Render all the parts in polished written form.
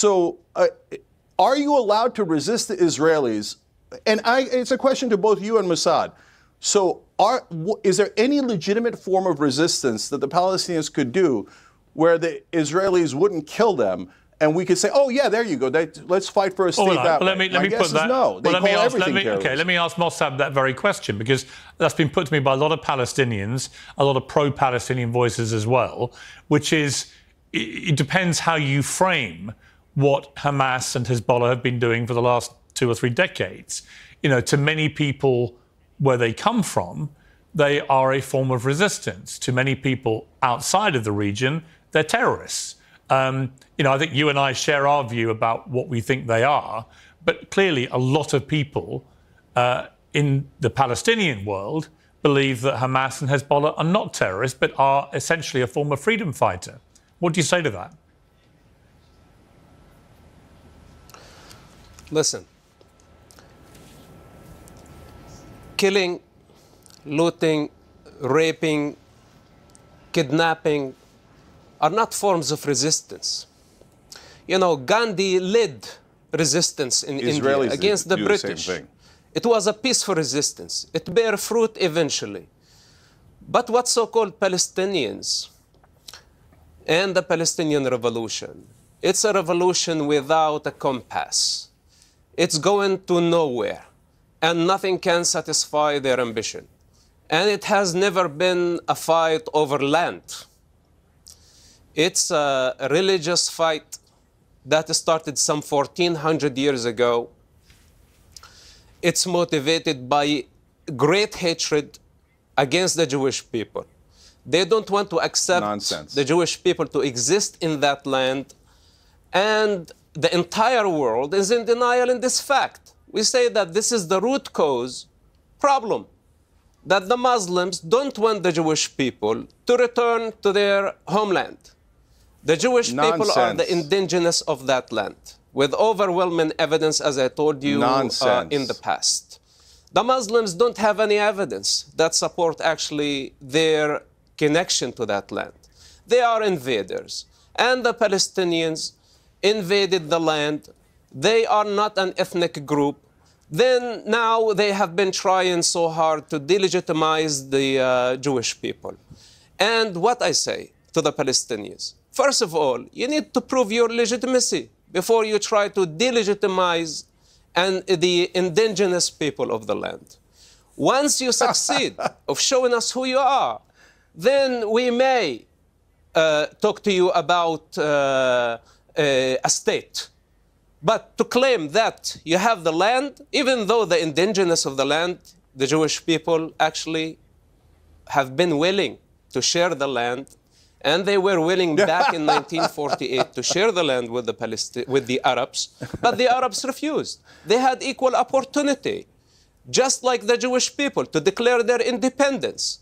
So are you allowed to resist the Israelis? And it's a question to both you and Mossad. So is there any legitimate form of resistance that the Palestinians could do where the Israelis wouldn't kill them, and we could say, oh, yeah, there you go, let's fight for a state that way? Let me put that. No. They call everything terrorism. Okay, let me ask Mossab that very question, because that's been put to me by a lot of Palestinians, a lot of pro-Palestinian voices as well, which is, it depends how you frame what Hamas and Hezbollah have been doing for the last 2 or 3 decades. You know, to many people where they come from, they are a form of resistance. To many people outside of the region, they're terrorists. You know, I think you and I share our view about what we think they are, but clearly a lot of people in the Palestinian world believe that Hamas and Hezbollah are not terrorists, but are essentially a form of freedom fighter. What do you say to that? Listen, killing, looting, raping, kidnapping are not forms of resistance. You know, Gandhi led resistance in India against the British. It was a peaceful resistance. It bare fruit eventually. But what so-called Palestinians and the Palestinian revolution, it's a revolution without a compass. It's going to nowhere, and nothing can satisfy their ambition. And it has never been a fight over land. It's a religious fight that started some 1400 years ago. It's motivated by great hatred against the Jewish people. They don't want to accept the Jewish people to exist in that land. And the entire world is in denial in this fact. We say that this is the root cause problem, that the Muslims don't want the Jewish people to return to their homeland. The Jewish people are the indigenous of that land, with overwhelming evidence, as I told you in the past. The Muslims don't have any evidence that support actually their connection to that land. They are invaders. And the Palestinians invaded the land. They are not an ethnic group. Then now they have been trying so hard to delegitimize the Jewish people. And what I say to the Palestinians, first of all, you need to prove your legitimacy before you try to delegitimize the indigenous people of the land. Once you succeed of showing us who you are, then we may talk to you about a state. But to claim that you have the land, even though the indigenous of the land, the Jewish people, actually have been willing to share the land, and they were willing back in 1948 to share the land with the Arabs, but the Arabs refused. They had equal opportunity, just like the Jewish people, to declare their independence.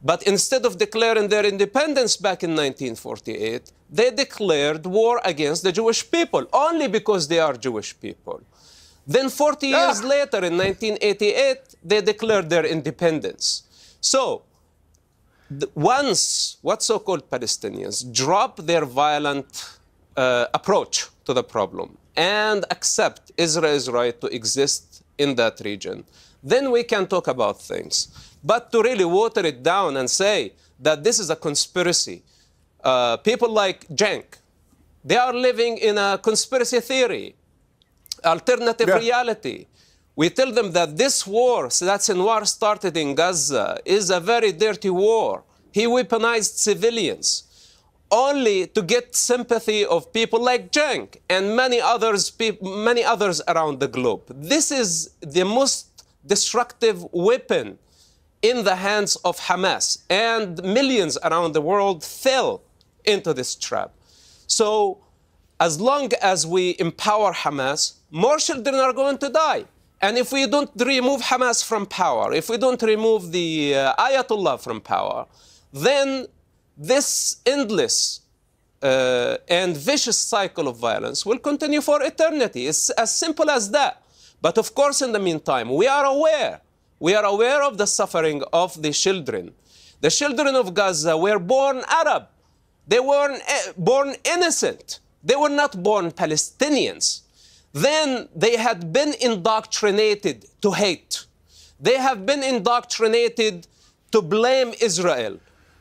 But instead of declaring their independence back in 1948, they declared war against the Jewish people, only because they are Jewish people. Then 40 years later, in 1988, they declared their independence. So, once what so-called Palestinians drop their violent approach to the problem and accept Israel's right to exist in that region, then we can talk about things. But to really water it down and say that this is a conspiracy, people like Cenk, they are living in a conspiracy theory, alternative reality. We tell them that this war, that's in war started in Gaza, is a very dirty war. He weaponized civilians only to get sympathy of people like Cenk and many others around the globe. This is the most destructive weapon in the hands of Hamas, and millions around the world fell into this trap. So as long as we empower Hamas, more children are going to die. And if we don't remove Hamas from power, if we don't remove the Ayatollah from power, then this endless and vicious cycle of violence will continue for eternity. It's as simple as that. But of course, in the meantime, we are aware of the suffering of the children. The children of Gaza were born Arab. They were born innocent. They were not born Palestinians. Then they had been indoctrinated to hate. They have been indoctrinated to blame Israel.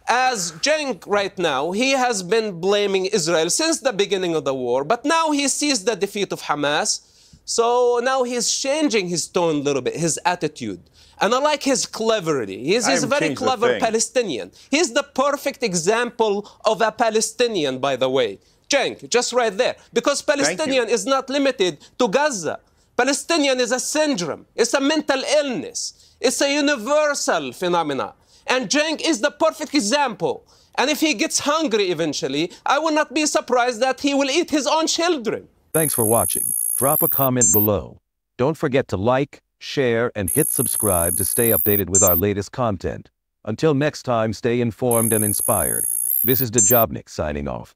As Cenk right now, he has been blaming Israel since the beginning of the war, but now he sees the defeat of Hamas. So now he's changing his tone a little bit, his attitude. And I like his cleverity. He's a very clever Palestinian. He's the perfect example of a Palestinian, by the way. Cenk, just right there. Because Palestinian is not limited to Gaza. Palestinian is a syndrome. It's a mental illness. It's a universal phenomenon. And Cenk is the perfect example. And if he gets hungry eventually, I will not be surprised that he will eat his own children. Thanks for watching. Drop a comment below. Don't forget to like, share, and hit subscribe to stay updated with our latest content. Until next time, stay informed and inspired. This is DaJobnik signing off.